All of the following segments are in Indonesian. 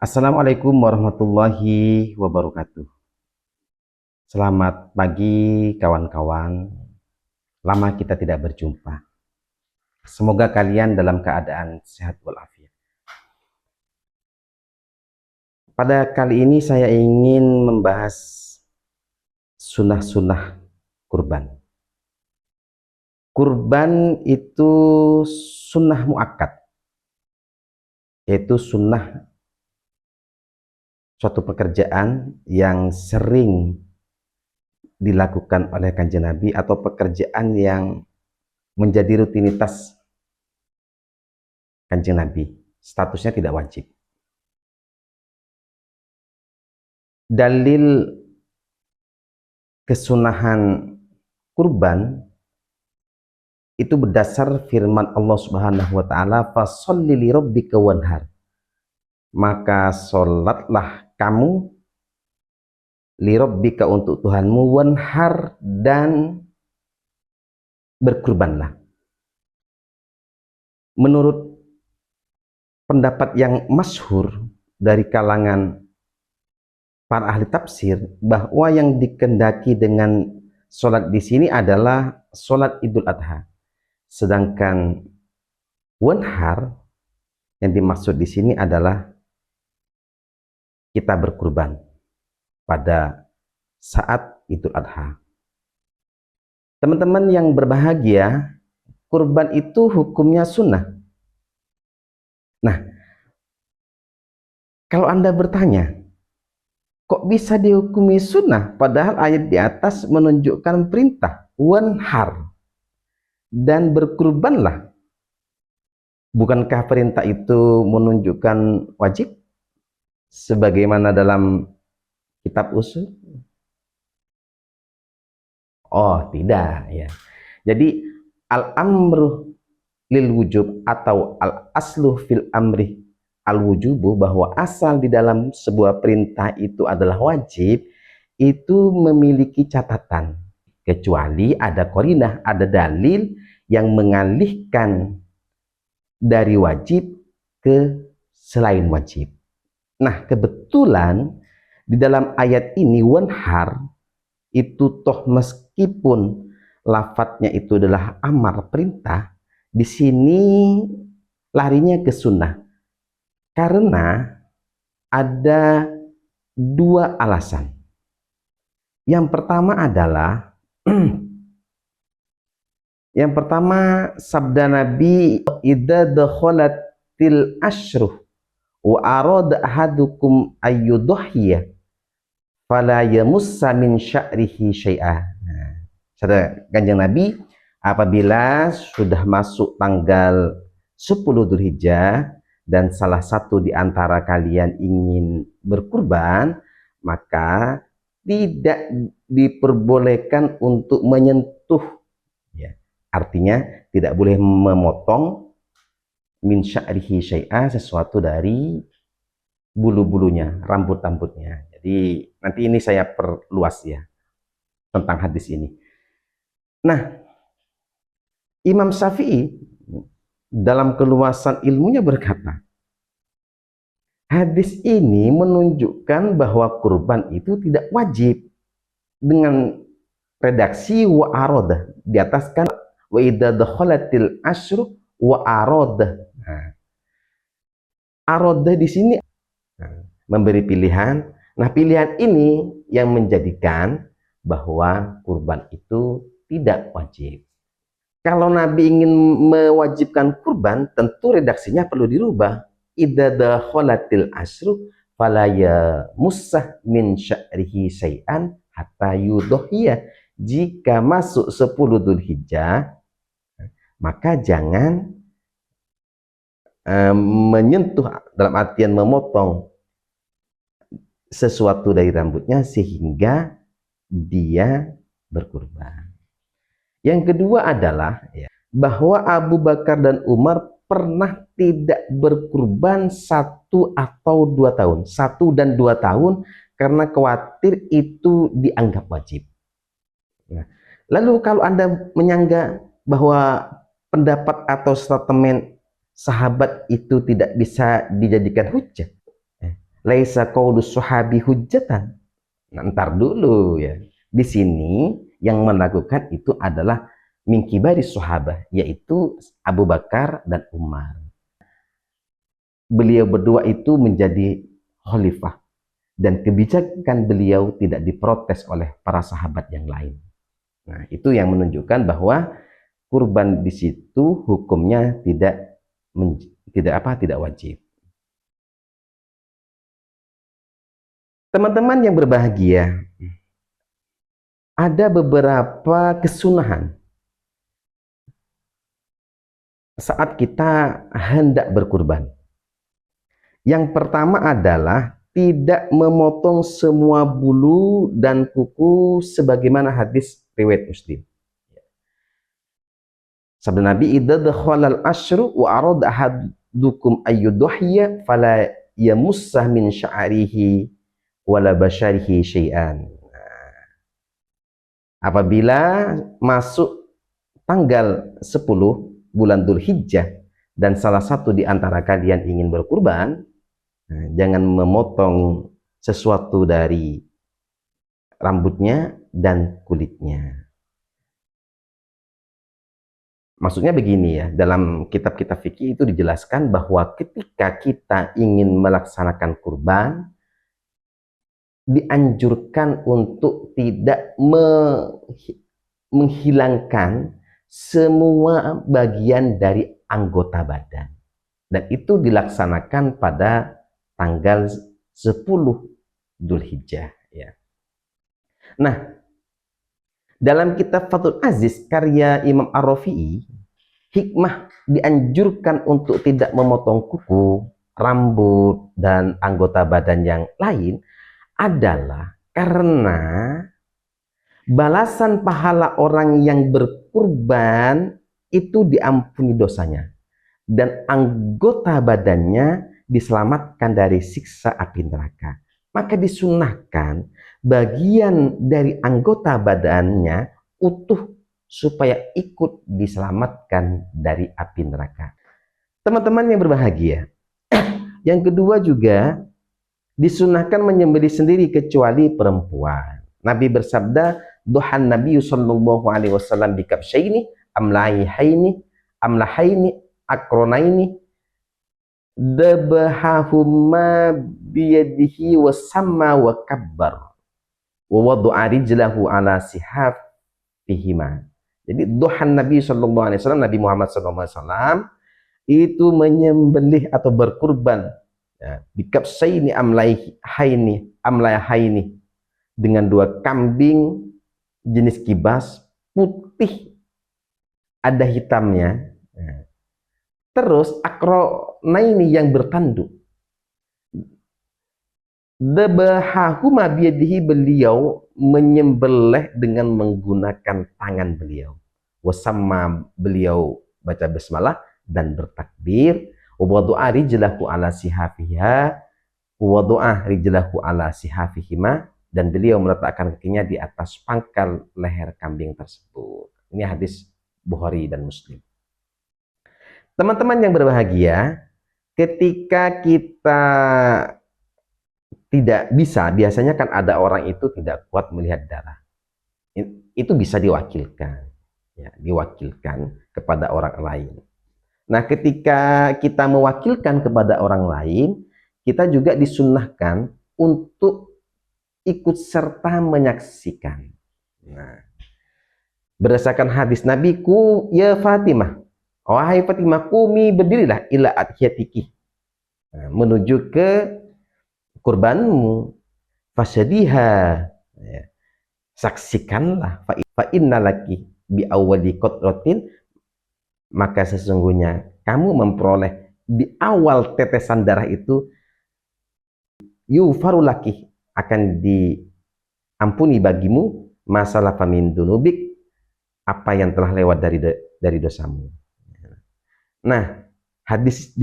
Assalamualaikum warahmatullahi wabarakatuh. Selamat pagi kawan-kawan. Lama kita tidak berjumpa. Semoga kalian dalam keadaan sehat walafiat. Pada kali ini saya ingin membahas sunnah-sunnah kurban. Kurban itu sunnah muakkad, yaitu sunnah suatu pekerjaan yang sering dilakukan oleh Kanjeng Nabi atau pekerjaan yang menjadi rutinitas Kanjeng Nabi. Statusnya tidak wajib. Dalil kesunahan kurban itu berdasar firman Allah Subhanahu wa taala, "Fasholli li rabbika wanhar." Maka salatlah kamu li rabbika untuk Tuhanmu, wanhar dan berkurbanlah. Menurut pendapat yang masyhur dari kalangan para ahli tafsir, bahwa yang dikehendaki dengan sholat di sini adalah sholat Idul Adha. Sedangkan wanhar yang dimaksud di sini adalah kita berkurban pada saat Idul Adha. Teman-teman yang berbahagia, kurban itu hukumnya sunnah. Nah, kalau Anda bertanya, kok bisa dihukumi sunnah? Padahal ayat di atas menunjukkan perintah, wanhar, dan berkurbanlah. Bukankah perintah itu menunjukkan wajib? Sebagaimana dalam kitab usul? Oh, tidak ya. Jadi al-amru lil wujub atau al-aslu fil amri al-wujubu, bahwa asal di dalam sebuah perintah itu adalah wajib, itu memiliki catatan. Kecuali ada qarinah, ada dalil yang mengalihkan dari wajib ke selain wajib. Nah, kebetulan di dalam ayat ini wanhar itu toh meskipun lafadznya itu adalah amar, perintah, di sini larinya ke sunnah. Karena ada dua alasan. Yang pertama adalah yang pertama sabda Nabi, idza dakhalatil ashruh wa arada ahadukum ayyudhiya fala yamussa min sya'rihi syai'a. Sabda Kanjeng Nabi, apabila sudah masuk tanggal 10 Dzulhijjah dan salah satu di antara kalian ingin berkurban, maka tidak diperbolehkan untuk menyentuh, ya. Artinya tidak boleh memotong min sya'rihi syai'a, sesuatu dari bulu-bulunya, rambut-rambutnya. Jadi nanti ini saya perluas ya tentang hadis ini. Nah, Imam Syafi'i dalam keluasan ilmunya berkata, hadis ini menunjukkan bahwa kurban itu tidak wajib, dengan redaksi wa arodah. Di atas kan wa idza dakhalatil asyru wa arodah. Nah, arodah di sini memberi pilihan. Nah, pilihan ini yang menjadikan bahwa kurban itu tidak wajib. Kalau Nabi ingin mewajibkan kurban, tentu redaksinya perlu dirubah. Idza dakhalatil asyru fala yamussah min sya'rihi syai'an hatta yudhiya. Jika masuk 10 Dzulhijjah, maka jangan menyentuh, dalam artian memotong sesuatu dari rambutnya sehingga dia berkurban. Yang kedua adalah bahwa Abu Bakar dan Umar pernah tidak berkurban 1 atau 2 tahun, 1 dan 2 tahun, karena khawatir itu dianggap wajib. Nah, lalu kalau Anda menyangka bahwa pendapat atau statement sahabat itu tidak bisa dijadikan hujjah, laisa qaulus sahabi hujjatan. Nah, ntar dulu ya. Di sini yang melakukan itu adalah min kibaris sahabah, yaitu Abu Bakar dan Umar. Beliau berdua itu menjadi khalifah dan kebijakan beliau tidak diprotes oleh para sahabat yang lain. Nah, itu yang menunjukkan bahwa kurban di situ hukumnya tidak wajib. Teman-teman yang berbahagia, ada beberapa kesunahan saat kita hendak berkurban. Yang pertama adalah tidak memotong semua bulu dan kuku sebagaimana hadis riwayat Muslim. Sabda Nabi, idza dakhala al-ashru wa arada ahadukum ayyudhiya fala yamussah min sya'rihi wala basyarihi syai'an. Apabila masuk tanggal 10 bulan Dzulhijjah dan salah satu di antara kalian ingin berkurban, jangan memotong sesuatu dari rambutnya dan kulitnya. Maksudnya begini ya, dalam kitab-kitab fikih itu dijelaskan bahwa ketika kita ingin melaksanakan kurban, dianjurkan untuk tidak menghilangkan semua bagian dari anggota badan. Dan itu dilaksanakan pada tanggal 10 Dzulhijjah ya. Nah, dalam kitab Fathul Aziz karya Imam Ar-Rafi'i, hikmah dianjurkan untuk tidak memotong kuku, rambut, dan anggota badan yang lain adalah karena balasan pahala orang yang berkurban itu diampuni dosanya dan anggota badannya diselamatkan dari siksa api neraka. Maka disunahkan bagian dari anggota badannya utuh supaya ikut diselamatkan dari api neraka. Teman-teman yang berbahagia, yang kedua juga disunahkan menyembelih sendiri kecuali perempuan. Nabi bersabda, duhan Nabi sallallahu alaihi wasallam bikabsyaini amlahaini akronaini dabahahumma biyadihi wasamma wa kabbar wa wadu'a rijlahu ala sihafihima. Jadi duhan Nabi sallallahu alaihi wasallam, Nabi Muhammad sallallahu alaihi wasallam itu menyembelih atau berkurban bikabsaini amlahaini dengan 2 kambing jenis kibas putih ada hitamnya, terus akronaini yang bertanduk. Dabahahuma biyadihi, beliau menyembelih dengan menggunakan tangan beliau, wasamma, beliau baca basmalah dan bertakbir, wadu'a rijlahu ala sihafiha wadu'a rijlahu ala sihafihima, dan beliau meletakkan kakinya di atas pangkal leher kambing tersebut. Ini hadis Bukhari dan Muslim. Teman-teman yang berbahagia, ketika kita tidak bisa, biasanya kan ada orang itu tidak kuat melihat darah, itu bisa diwakilkan ya, diwakilkan kepada orang lain. Nah, ketika kita mewakilkan kepada orang lain, kita juga disunnahkan untuk ikut serta menyaksikan. Nah, berdasarkan hadis Nabi, ku ya Fatimah, wahai Fatimah, kumi berdirilah ila adhiyatiki, menuju ke kurbanmu, fasyadiha, ya, saksikanlah, fa innalaki bi awwali qatratin, maka sesungguhnya kamu memperoleh di awal tetesan darah itu, yufarulaki, akan diampuni bagimu, masalah famin dunubik, apa yang telah lewat dari dosamu. Nah, hadis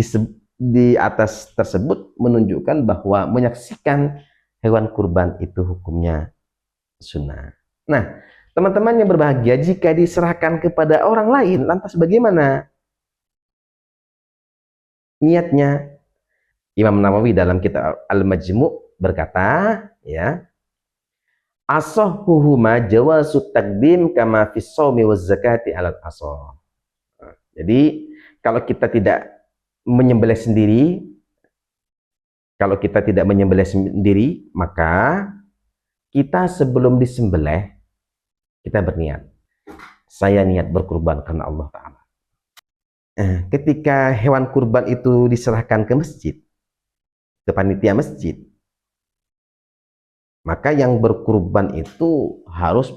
di atas tersebut menunjukkan bahwa menyaksikan hewan kurban itu hukumnya sunnah. Nah, teman-teman yang berbahagia, jika diserahkan kepada orang lain, lantas bagaimana niatnya? Imam Nawawi dalam kitab Al-Majmu' berkata, ya, asahhuhuma jawazu taqdim kama fis shaumi waz zakati alal asah. Jadi kalau kita tidak menyembelih sendiri, maka kita sebelum disembelih kita berniat. Saya niat berkurban karena Allah Ta'ala. Ketika hewan kurban itu diserahkan ke masjid, ke panitia masjid, maka yang berkurban itu harus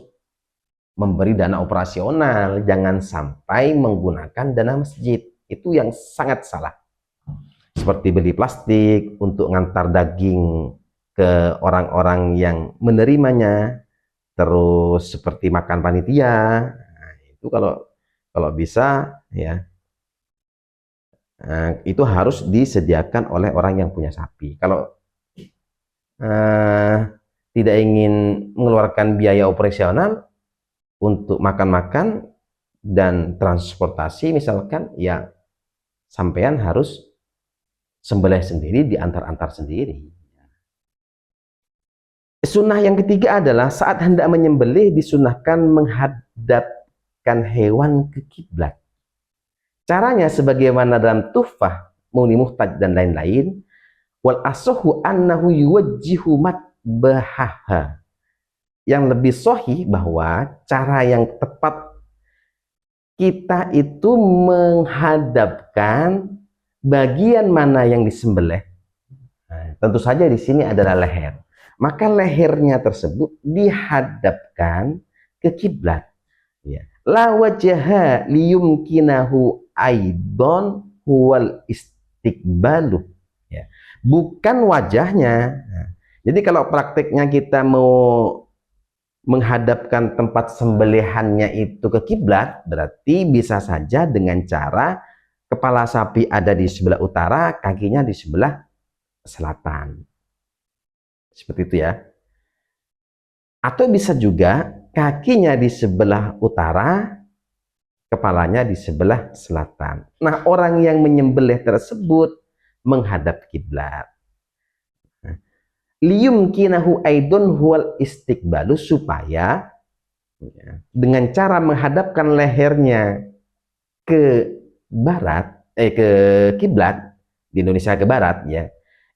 memberi dana operasional, jangan sampai menggunakan dana masjid. Itu yang sangat salah. Seperti beli plastik untuk ngantar daging ke orang-orang yang menerimanya, terus seperti makan panitia. Nah, itu kalau bisa, ya, itu harus disediakan oleh orang yang punya sapi. Kalau tidak ingin mengeluarkan biaya operasional untuk makan-makan dan transportasi misalkan, ya sampean harus sembelih sendiri, diantar-antar sendiri. Sunnah yang ketiga adalah saat hendak menyembelih disunahkan menghadapkan hewan ke kiblat. Caranya sebagaimana dalam Tuhfah, Mughni Muhtaj dan lain-lain. Wal asahhu annahu yuwajjihu matbahaha. Yang lebih sahih bahwa cara yang tepat kita itu menghadapkan bagian mana yang disembelih. Nah, tentu saja di sini adalah leher. Maka lehernya tersebut dihadapkan ke kiblat. Ya. La wajha liyumkinahu aidon huwal istiqbalu. Ya. Bukan wajahnya. Nah, jadi kalau prakteknya kita mau menghadapkan tempat sembelihannya itu ke kiblat, berarti bisa saja dengan cara kepala sapi ada di sebelah utara, kakinya di sebelah selatan. Seperti itu ya. Atau bisa juga kakinya di sebelah utara, kepalanya di sebelah selatan. Nah, orang yang menyembelih tersebut menghadap kiblat. Liyumkinahu aidun huwal istiqbalu, supaya dengan cara menghadapkan lehernya ke barat, ke kiblat, di Indonesia ke barat ya,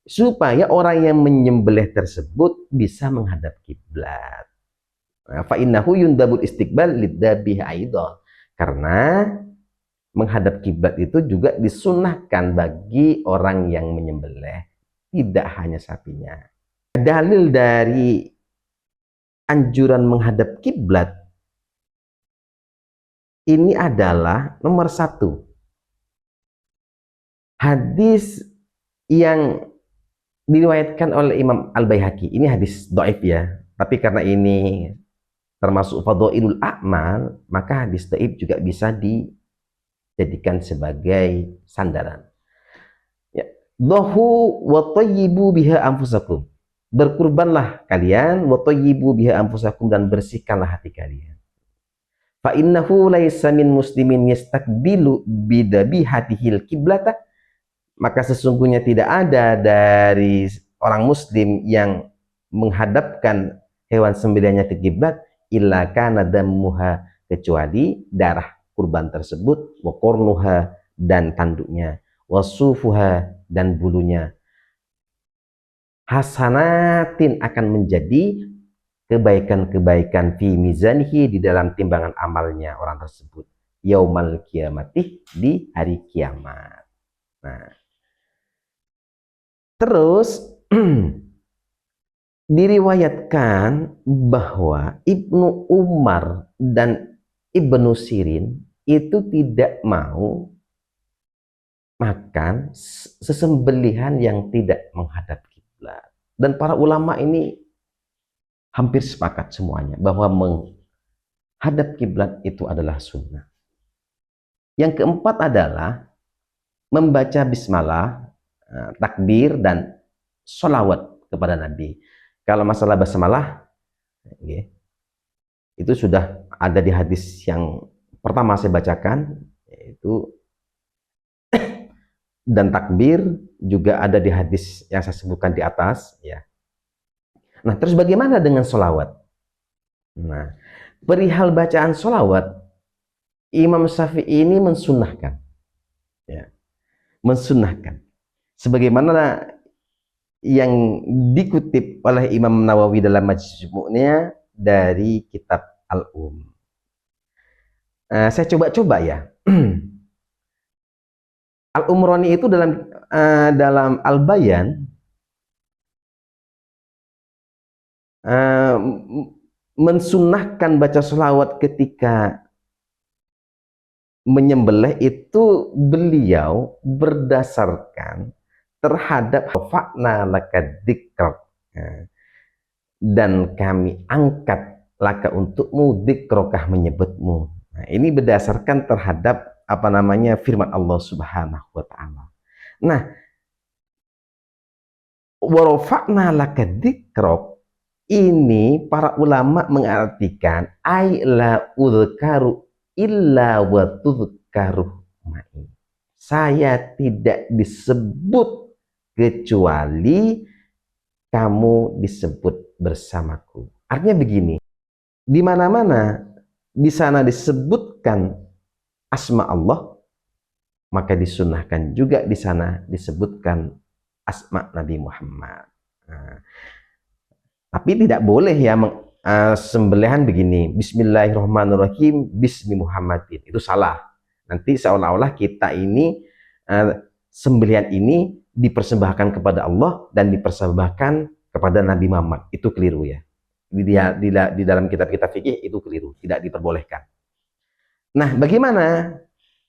supaya orang yang menyembelih tersebut bisa menghadap kiblat. Fa innahu yundabul istiqbal lidzabih aidan. Karena menghadap kiblat itu juga disunahkan bagi orang yang menyembelih, tidak hanya sapinya. Dalil dari anjuran menghadap kiblat ini adalah nomor satu, hadis yang diriwayatkan oleh Imam Al-Baihaqi. Ini hadis dhaif ya, tapi karena ini termasuk fadhailul a'mal, maka hadis dhaif juga bisa dijadikan sebagai sandaran. Ya. Dhahu wa tayyibu biha anfusakum. Berkurbanlah kalian, wa tayyibu biha anfusakum, dan bersihkanlah hati kalian. Fa innahu laisa min muslimin yastaqbilu bidabihatihil kiblata. Maka sesungguhnya tidak ada dari orang muslim yang menghadapkan hewan sembelihannya ke kiblat illa kana dammuha, kecuali darah kurban tersebut, wa qarnuha, dan tanduknya, wa sufuha, dan bulunya, hasanatin, akan menjadi kebaikan-kebaikan fi mizanihi, di dalam timbangan amalnya orang tersebut, yaumal kiamati, di hari kiamat. Nah, terus diriwayatkan bahwa Ibnu Umar dan Ibnu Sirin itu tidak mau makan sesembelihan yang tidak menghadap kiblat. Dan para ulama ini hampir sepakat semuanya bahwa menghadap kiblat itu adalah sunnah. Yang keempat adalah membaca bismillah, takbir, dan sholawat kepada Nabi. Kalau masalah basmalah, itu sudah ada di hadis yang pertama saya bacakan, yaitu dan takbir juga ada di hadis yang saya sebutkan di atas ya. Nah, terus bagaimana dengan sholawat? Nah, perihal bacaan sholawat, Imam Syafi'i ini mensunnahkan ya, mensunnahkan sebagaimana yang dikutip oleh Imam Nawawi dalam Majmu'nya dari kitab Saya coba-coba ya. Al-Umrani itu dalam Al-Bayan mensunnahkan baca sholawat ketika menyembelih itu beliau berdasarkan terhadap fa'na laka dzikrak, dan kami angkat laka untukmu dzikrokah menyebutmu. Nah, ini berdasarkan terhadap apa namanya firman Allah Subhanahu wa taala. Nah, wa rafa'na laka dzikrak ini para ulama mengartikan ai la udhkaru illa wa tudhkaru ma'i. Saya tidak disebut kecuali kamu disebut bersamaku. Artinya begini, di mana-mana di sana disebutkan asma Allah, maka disunahkan juga di sana disebutkan asma Nabi Muhammad. Nah, tapi tidak boleh ya sembelihan begini, Bismillahirrahmanirrahim, Bismi Muhammadin. Itu salah. Nanti seolah-olah kita ini sembelihan ini dipersembahkan kepada Allah dan dipersembahkan kepada Nabi Muhammad. Itu keliru ya. Di dalam kitab-kitab fikih itu keliru, tidak diperbolehkan. Nah, bagaimana?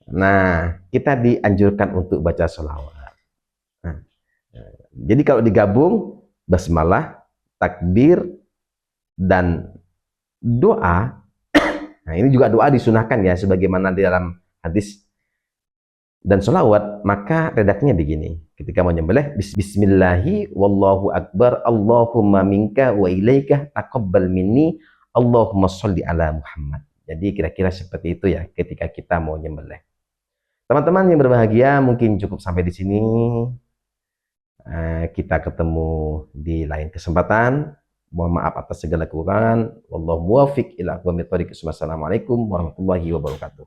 Nah, kita dianjurkan untuk baca sholawat. Nah, jadi kalau digabung, basmalah, takbir, dan doa. Nah, ini juga doa disunahkan ya, sebagaimana di dalam hadis. Dan sholawat, maka redaksinya begini. Ketika mau nyembelih, Bismillahi wallahu akbar, Allahumma minka wa ilaika taqabbal minni, Allahumma sholli ala Muhammad. Jadi kira-kira seperti itu ya ketika kita mau nyembelih. Teman-teman yang berbahagia, mungkin cukup sampai di sini. Kita ketemu di lain kesempatan. Mohon maaf atas segala kekurangan. Wallahu muwaffiq ila aqwamit thoriq. Wassalamualaikum warahmatullahi wabarakatuh.